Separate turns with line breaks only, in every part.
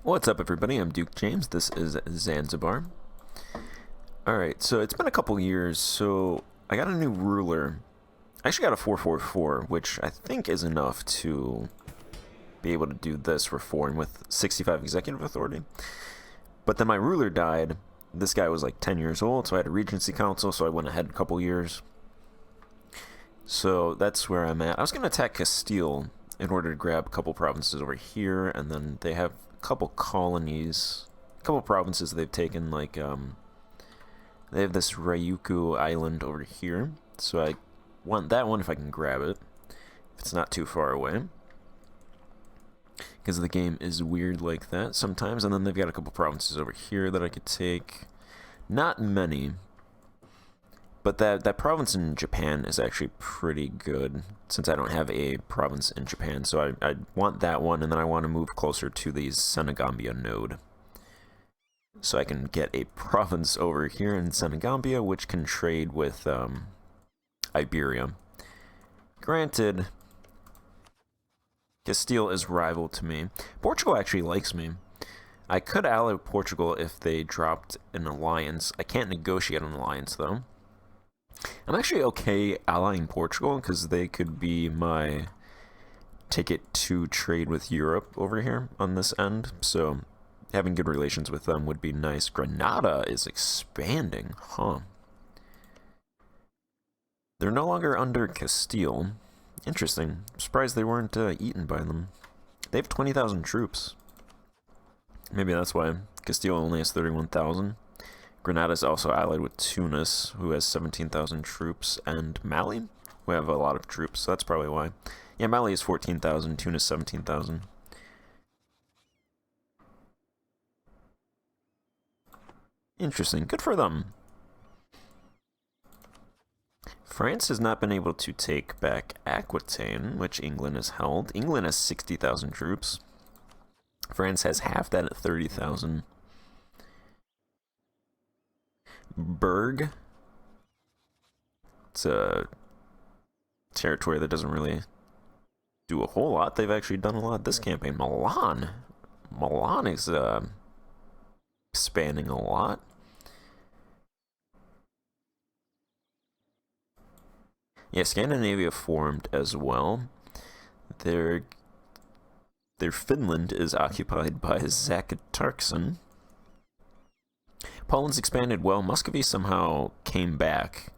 What's up, everybody? I'm Duke James. This is Zanzibar. Alright, so it's been a couple years, so I got a new ruler. I actually got a 444, which I think is enough to be able to do this reform with 65 executive authority. But then my ruler died. This guy was like 10 years old, so I had a regency council, so I went ahead a couple years. So that's where I'm at. I was going to attack Castile in order to grab a couple provinces over here, and then they have couple colonies, a couple provinces they've taken, like they have this Ryukyu island over here, so I want that one if I can grab it, if it's not too far away, because the game is weird like that sometimes. And then they've got a couple provinces over here that I could take, not many, but that province in Japan is actually pretty good, since I don't have a province in Japan. So I want that one, and then I want to move closer to the Senegambia node. So I can get a province over here in Senegambia, which can trade with Iberia. Granted, Castile is rival to me. Portugal actually likes me. I could ally with Portugal if they dropped an alliance. I can't negotiate an alliance, though. I'm actually okay allying Portugal, because they could be my ticket to trade with Europe over here on this end, so having good relations with them would be nice. Granada is expanding, huh? They're no longer under Castile. Interesting. I'm surprised they weren't eaten by them. They have 20,000 troops. Maybe that's why. Castile only has 31,000. Granada is also allied with Tunis, who has 17,000 troops, and Mali, who have a lot of troops, so that's probably why. Yeah, Mali is 14,000, Tunis 17,000. Interesting. Good for them. France has not been able to take back Aquitaine, which England has held. England has 60,000 troops. France has half that at 30,000. Berg. It's a territory that doesn't really do a whole lot. They've actually done a lot this campaign. Milan. Milan is expanding a lot. Yeah, Scandinavia formed as well. Their Finland is occupied by Zakatarkson. Poland's expanded well. Muscovy somehow came back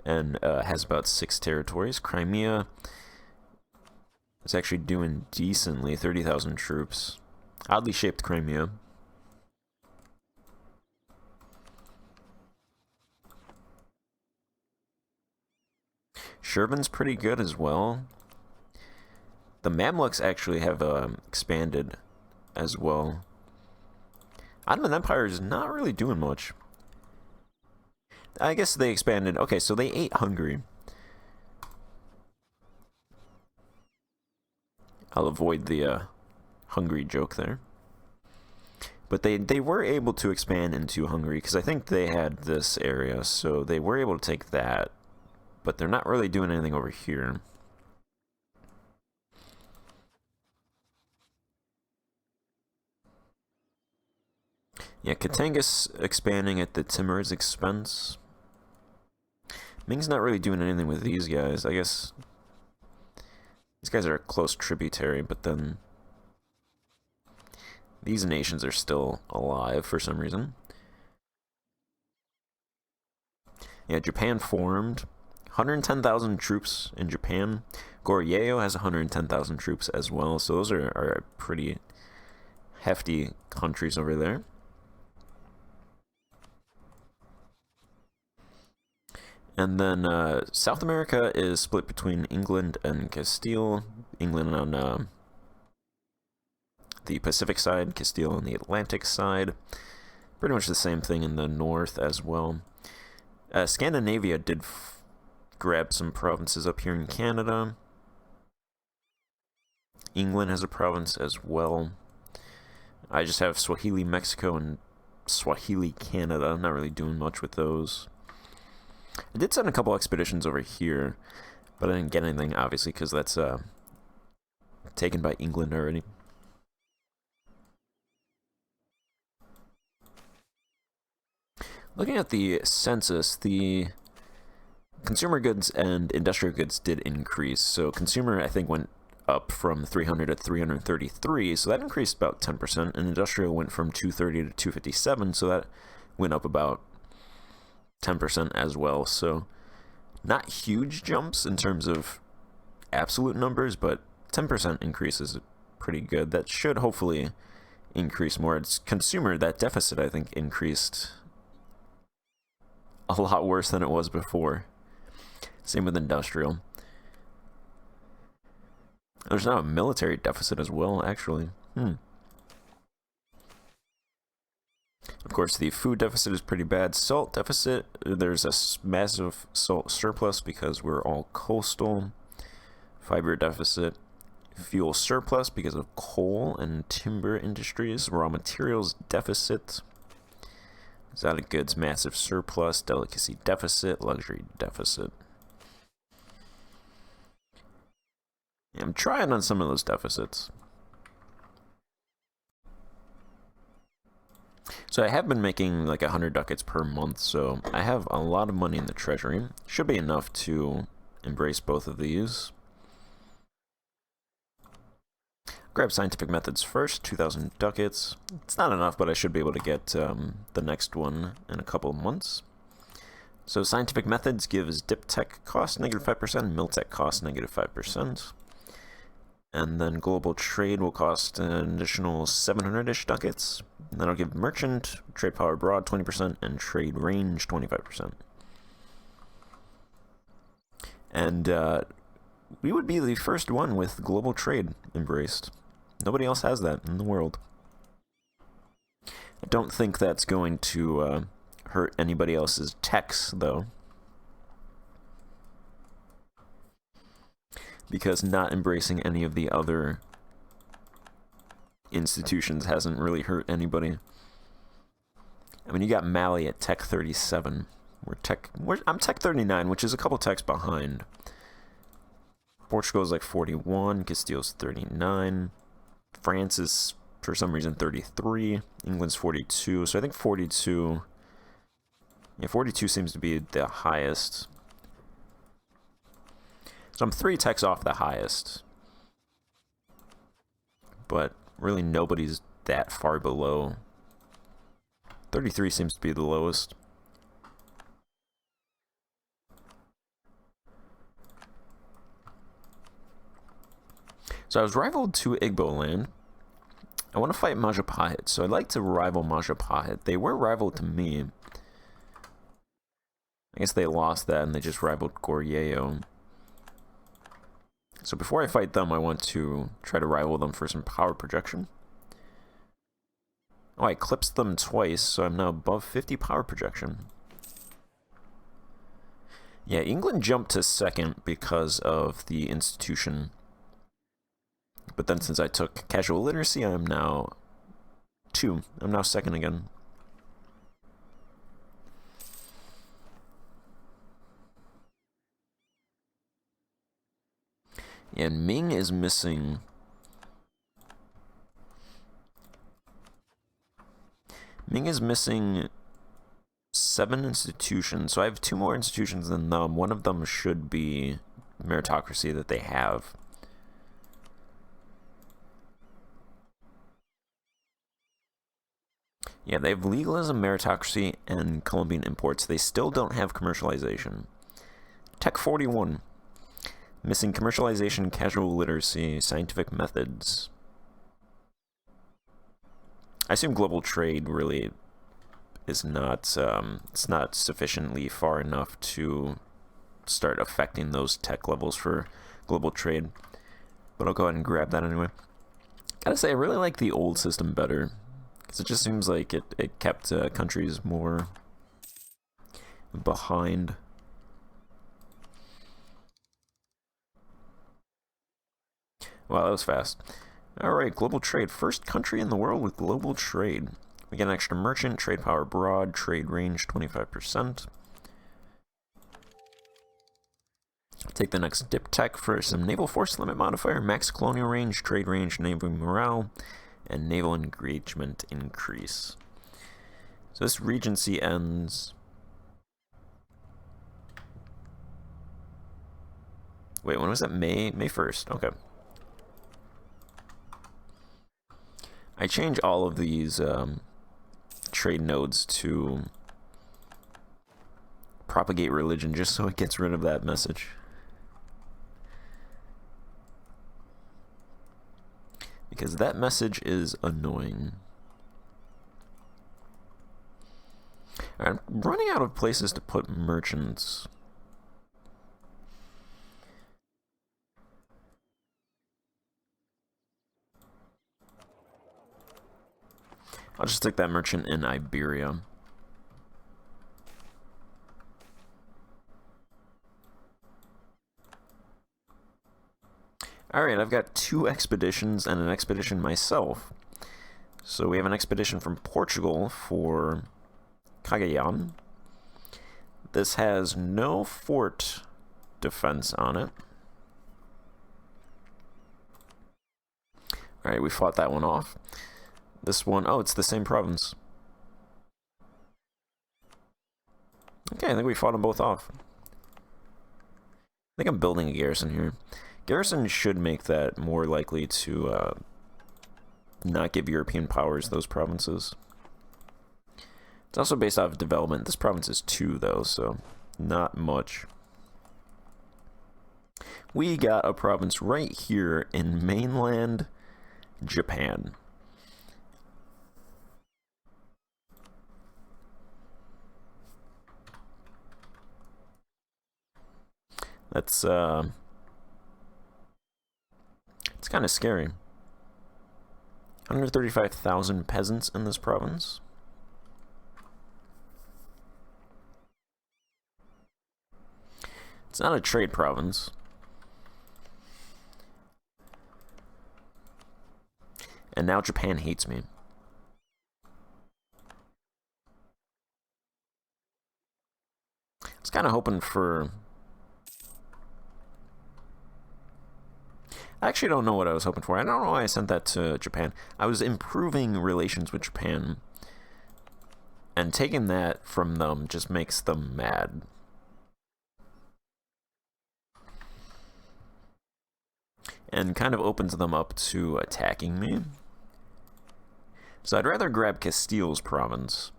and has about 6 territories. Crimea is actually doing decently, 30,000 troops. Oddly shaped Crimea. Shervin's pretty good as well. The Mamluks actually have expanded as well. Ottoman Empire is not really doing much. I guess they expanded. Okay, so they ate Hungary. I'll avoid the Hungary joke there. But they were able to expand into Hungary, because I think they had this area, so they were able to take that. But they're not really doing anything over here. Yeah, Katanga's expanding at the Timur's expense. Ming's not really doing anything with these guys. I guess these guys are a close tributary, but then these nations are still alive for some reason. Yeah, Japan formed. 110,000 troops in Japan. Goryeo has 110,000 troops as well, so those are pretty hefty countries over there. And then South America is split between England and Castile. England on the Pacific side, Castile on the Atlantic side. Pretty much the same thing in the north as well. Scandinavia did grab some provinces up here in Canada. England has a province as well. I just have Swahili Mexico and Swahili Canada. I'm not really doing much with those. I did send a couple expeditions over here, but I didn't get anything, obviously, because that's taken by England already. Looking at the census, the consumer goods and industrial goods did increase. So consumer, I think, went up from 300 to 333, so that increased about 10%, and industrial went from 230 to 257, so that went up about 10% as well. So not huge jumps in terms of absolute numbers, but 10% increase is pretty good. That should hopefully increase more. It's consumer, that deficit, I think, increased a lot worse than it was before. Same with industrial. There's now a military deficit as well, actually. Of course, the food deficit is pretty bad. Salt deficit, there's a massive salt surplus because we're all coastal. Fiber deficit. Fuel surplus because of coal and timber industries. Raw materials deficit. Exotic goods, massive surplus. Delicacy deficit. Luxury deficit. I'm trying on some of those deficits. So I have been making like 100 ducats per month, so I have a lot of money in the treasury. Should be enough to embrace both of these. Grab scientific methods first, 2,000 ducats. It's not enough, but I should be able to get the next one in a couple of months. So scientific methods gives dip tech cost -5%, mil tech cost -5%. And then global trade will cost an additional 700-ish ducats. And that'll give merchant, trade power abroad 20%, and trade range 25%. And we would be the first one with global trade embraced. Nobody else has that in the world. I don't think that's going to hurt anybody else's techs, though. Because not embracing any of the other institutions hasn't really hurt anybody. I mean, you got Mali at Tech 37. I'm Tech 39, which is a couple techs behind. Portugal's like 41, Castillo's 39. France is, for some reason, 33. England's 42, so I think 42... Yeah, 42 seems to be the highest. So I'm 3 techs off the highest. But really nobody's that far below. 33 seems to be the lowest. So I was rivaled to Igbo land. I want to fight Majapahit, so I'd like to rival Majapahit. They were rivaled to me. I guess they lost that and they just rivaled Goryeo. So before I fight them, I want to try to rival them for some power projection. Oh, I eclipsed them twice, so I'm now above 50 power projection. Yeah, England jumped to second because of the institution. But then since I took casual literacy, I'm now 2. I'm now second again. And Ming is missing... Ming is missing 7 institutions, so I have 2 more institutions than them. One of them should be meritocracy that they have. Yeah, they have legalism, meritocracy, and Colombian imports. They still don't have commercialization. Tech 41. Missing commercialization, casual literacy, scientific methods. I assume global trade really is not, it's not sufficiently far enough to start affecting those tech levels for global trade. But I'll go ahead and grab that anyway. Gotta say, I really like the old system better. Because it just seems like it kept countries more behind. Wow, that was fast. Alright, global trade. First country in the world with global trade. We get an extra merchant, trade power abroad, trade range 25%. Take the next dip tech for some naval force limit modifier, max colonial range, trade range, naval morale, and naval engagement increase. So this regency ends... Wait, when was that? May 1st. Okay. I change all of these trade nodes to propagate religion just so it gets rid of that message. Because that message is annoying. Alright, I'm running out of places to put merchants. I'll just stick that merchant in Iberia. Alright, I've got 2 expeditions and an expedition myself. So we have an expedition from Portugal for Cagayan. This has no fort defense on it. Alright, we fought that one off. This one, oh, it's the same province. Okay, I think we fought them both off. I think I'm building a garrison here. Garrison should make that more likely to not give European powers those provinces. It's also based off of development. This province is 2, though, so not much. We got a province right here in mainland Japan. That's, it's kind of scary. 135,000 peasants in this province. It's not a trade province. And now Japan hates me. I was kind of hoping for... I actually don't know what I was hoping for. I don't know why I sent that to Japan. I was improving relations with Japan. And taking that from them just makes them mad. And kind of opens them up to attacking me. So I'd rather grab Castile's province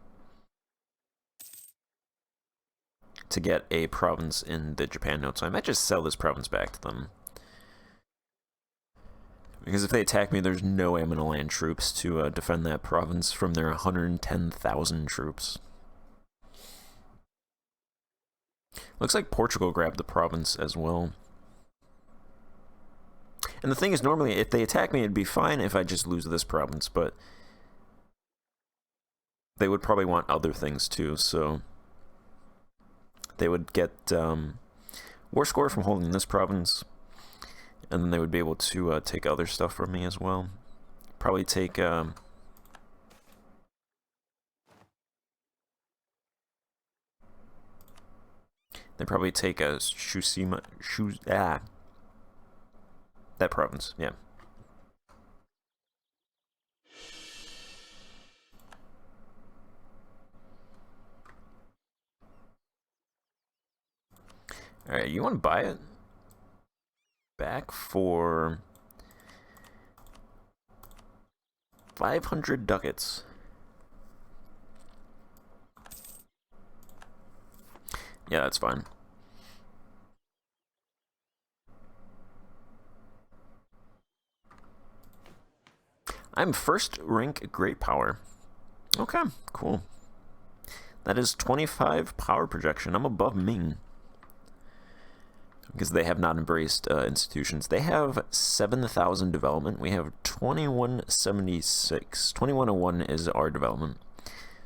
to get a province in the Japan node. So I might just sell this province back to them. Because if they attack me, there's no way I'm going to land troops to defend that province from their 110,000 troops. Looks like Portugal grabbed the province as well. And the thing is, normally, if they attack me, it'd be fine if I just lose this province, but they would probably want other things too, so they would get war score from holding this province, and then they would be able to take other stuff from me as well. Probably take... They'd probably take a that province, yeah. Alright, you want to buy it back for 500 ducats. Yeah, that's fine. I'm first rank great power. Okay, cool. That is 25 power projection. I'm above Ming. Because they have not embraced institutions. They have 7,000 development. We have 2176. 2101 is our development.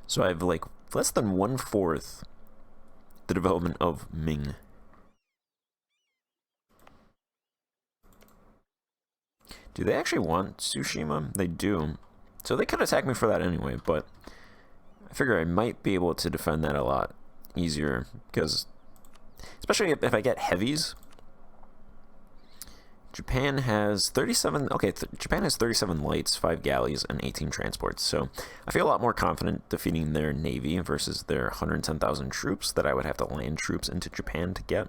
So I have like less than 1/4 the development of Ming. Do they actually want Tsushima? They do. So they could attack me for that anyway, but I figure I might be able to defend that a lot easier, because especially if I get heavies, Japan has 37. Okay, Japan has 37 lights, 5 galleys, and 18 transports. So I feel a lot more confident defeating their navy versus their 110,000 troops that I would have to land troops into Japan to get.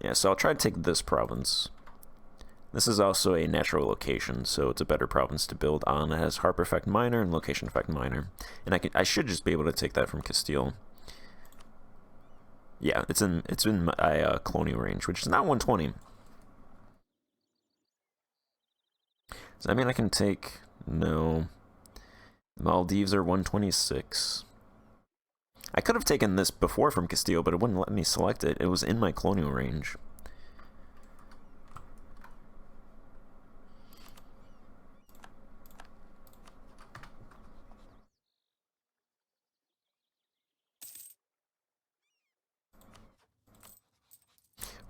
Yeah, so I'll try to take this province. This is also a natural location, so it's a better province to build on. It has Harper Effect Minor and Location Effect Minor. And I should just be able to take that from Castile. Yeah, it's in my colonial range, which is not 120. Does that mean I can take... No. Maldives are 126. I could have taken this before from Castile, but it wouldn't let me select it. It was in my colonial range.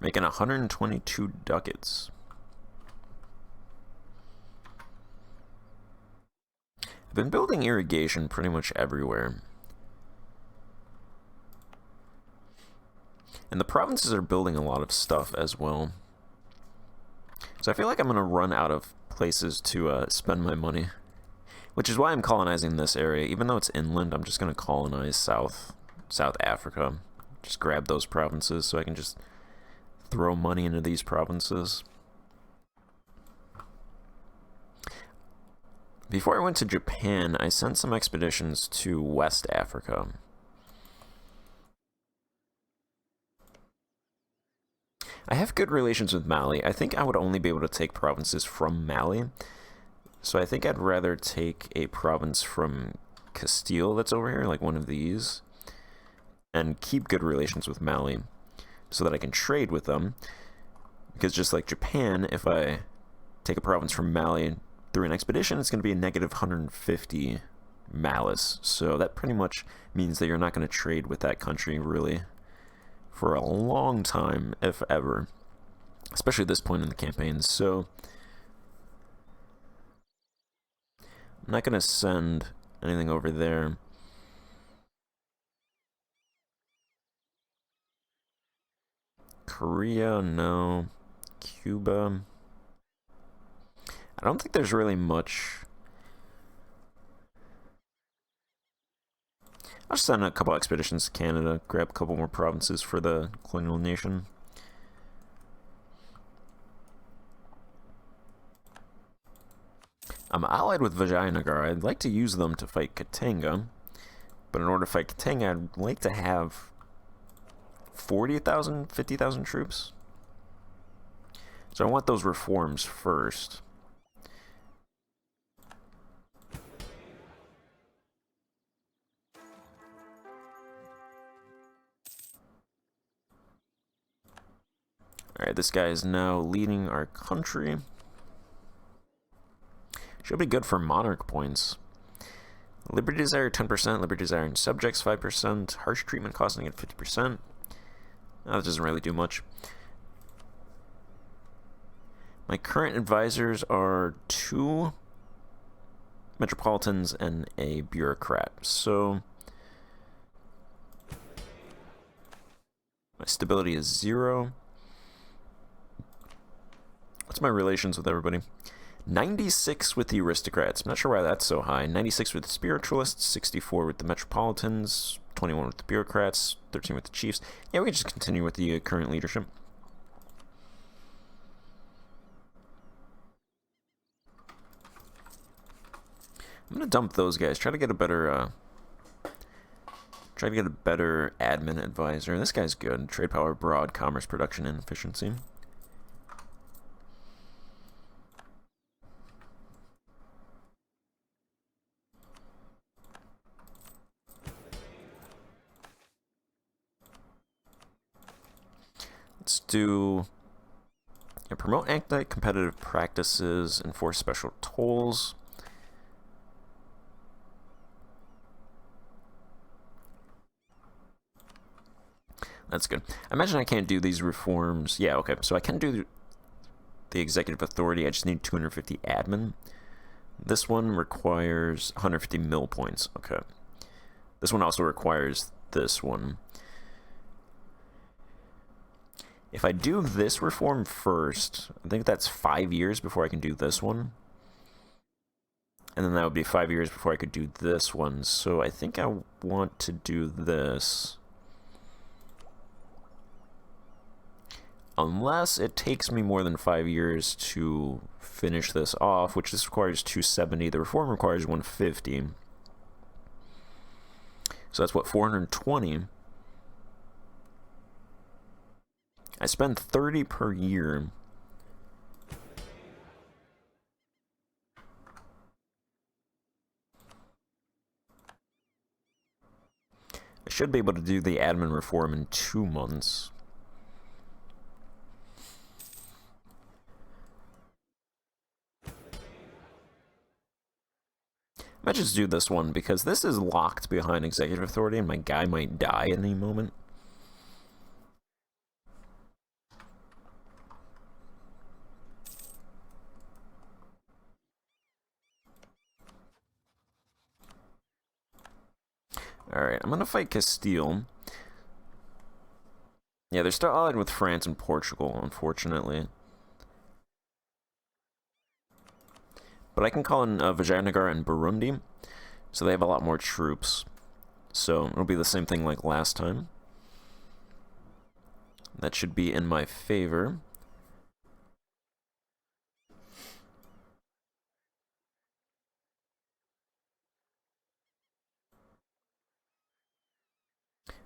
Making 122 ducats. I've been building irrigation pretty much everywhere. And the provinces are building a lot of stuff as well. So I feel like I'm going to run out of places to spend my money. Which is why I'm colonizing this area. Even though it's inland, I'm just going to colonize South Africa. Just grab those provinces so I can just throw money into these provinces. Before I went to Japan, I sent some expeditions to West Africa. I have good relations with Mali. I think I would only be able to take provinces from Mali. So I think I'd rather take a province from Castile that's over here, like one of these, and keep good relations with Mali so that I can trade with them. Because just like Japan, if I take a province from Mali through an expedition, it's going to be a negative 150 malice. So that pretty much means that you're not going to trade with that country, really, for a long time, if ever. Especially at this point in the campaign. So I'm not going to send anything over there. Korea, no. Cuba. I don't think there's really much. I'll just send a couple expeditions to Canada, grab a couple more provinces for the colonial nation. I'm allied with Vijayanagar. I'd like to use them to fight Katanga, but in order to fight Katanga, I'd like to have 40,000, 50,000 troops. So I want those reforms first. Alright, this guy is now leading our country. Should be good for monarch points. Liberty Desire 10%, Liberty Desire and Subjects 5%, Harsh Treatment costing at 50%. That doesn't really do much. My current advisors are 2 metropolitans and a bureaucrat. So my stability is 0. What's my relations with everybody? 96 with the aristocrats. I'm not sure why that's so high. 96 with the spiritualists, 64 with the metropolitans, 21 with the bureaucrats, 13 with the chiefs. Yeah, we can just continue with the current leadership. I'm gonna dump those guys. Try to get a better admin advisor. This guy's good. Trade power, broad, commerce, production, and efficiency. Let's do promote anti-competitive practices, enforce special tolls. That's good. I imagine I can't do these reforms. Yeah, okay. So I can do the executive authority. I just need 250 admin. This one requires 150 mil points. Okay. This one also requires this one. If I do this reform first, I think that's 5 years before I can do this one. And then that would be 5 years before I could do this one. So I think I want to do this. Unless it takes me more than 5 years to finish this off, which this requires 270. The reform requires 150. So that's what, 420. I spend 30 per year. I should be able to do the admin reform in 2 months. I might just do this one because this is locked behind executive authority and my guy might die at any moment. Alright, I'm gonna fight Castile. Yeah, they're still allied with France and Portugal, unfortunately. But I can call in Vijayanagar and Burundi, so they have a lot more troops. So it'll be the same thing like last time. That should be in my favor.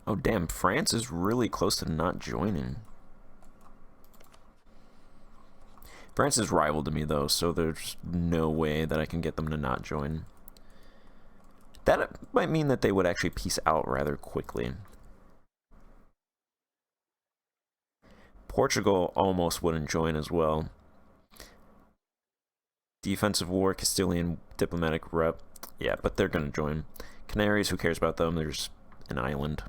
Oh damn, France is really close to not joining. France is rival to me though, so there's no way that I can get them to not join. That might mean that they would actually peace out rather quickly. Portugal almost wouldn't join as well. Defensive war, Castilian diplomatic rep. Yeah, but they're gonna join. Canaries, who cares about them? There's an island.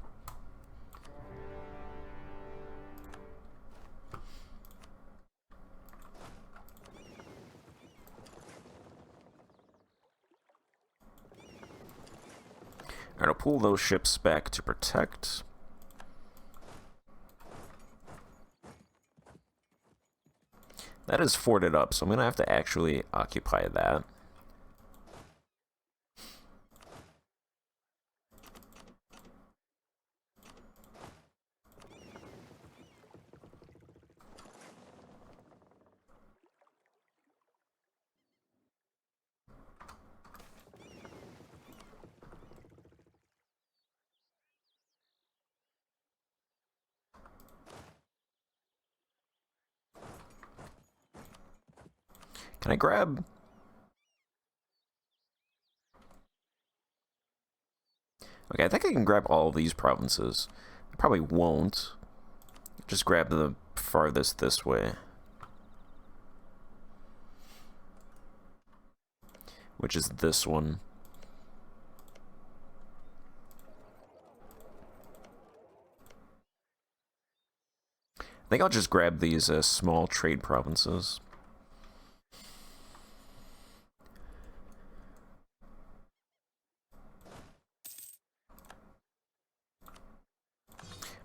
Alright, I'll pull those ships back to protect. That is forted up, so I'm going to have to actually occupy that. Can I grab... Okay, I think I can grab all of these provinces. I probably won't. Just grab the farthest this way. Which is this one. I think I'll just grab these small trade provinces.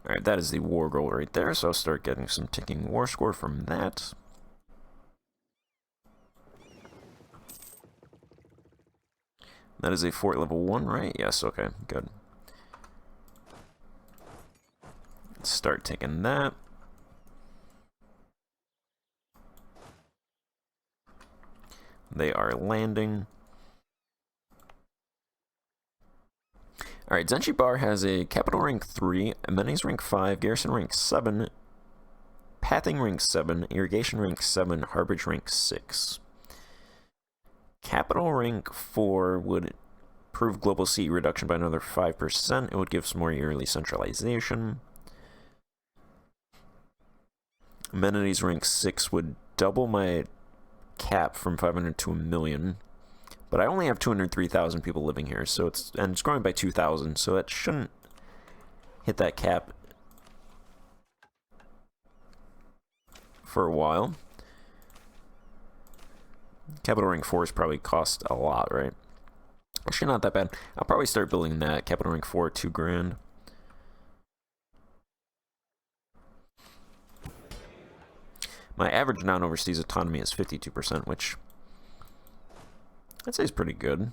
Alright, that is the war goal right there, so I'll start getting some ticking war score from that. That is a fort level 1, right? Yes, okay, good. Let's start taking that. They are landing. Alright, Zanzibar has a capital rank 3, amenities rank 5, garrison rank 7, pathing rank 7, irrigation rank 7, harborage rank 6. Capital rank 4 would improve global sea reduction by another 5%. It would give some more yearly centralization. Amenities rank 6 would double my cap from 500 to 1 million. But I only have 203,000 people living here, so it's growing by 2,000, so it shouldn't hit that cap for a while. Capital rank 4 is probably cost a lot, right? Actually, not that bad. I'll probably start building that. Capital rank 4 at 2 grand. My average non-overseas autonomy is 52%, which I'd say is pretty good.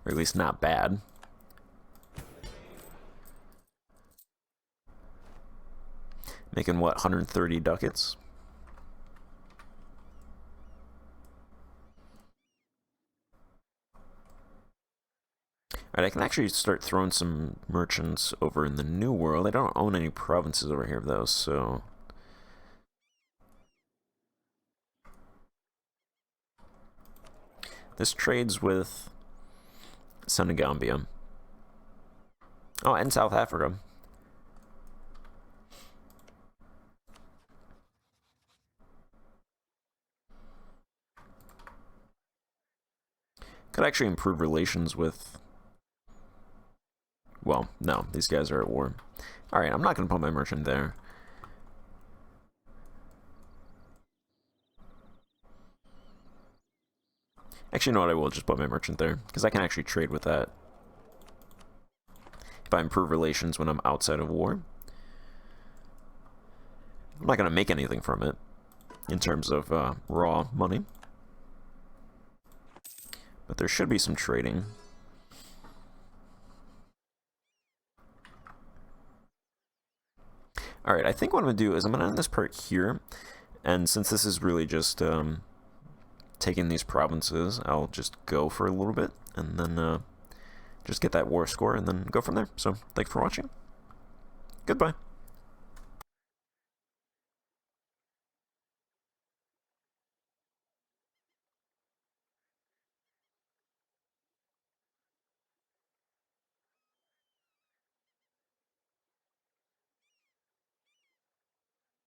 Or at least not bad. Making what, 130 ducats? Alright, I can actually start throwing some merchants over in the New World. I don't own any provinces over here, though, so... This trades with Senegambia. Oh, and South Africa. Could actually improve relations with... Well, no, these guys are at war. Alright, I'm not going to put my merchant there. Actually, you know what? I will just put my merchant there, because I can actually trade with that. If I improve relations when I'm outside of war. I'm not going to make anything from it, in terms of raw money. But there should be some trading. Alright, I think what I'm going to do is I'm going to end this part here. And since this is really just taking these provinces, I'll just go for a little bit. And then just get that war score and then go from there. So, thanks for watching. Goodbye.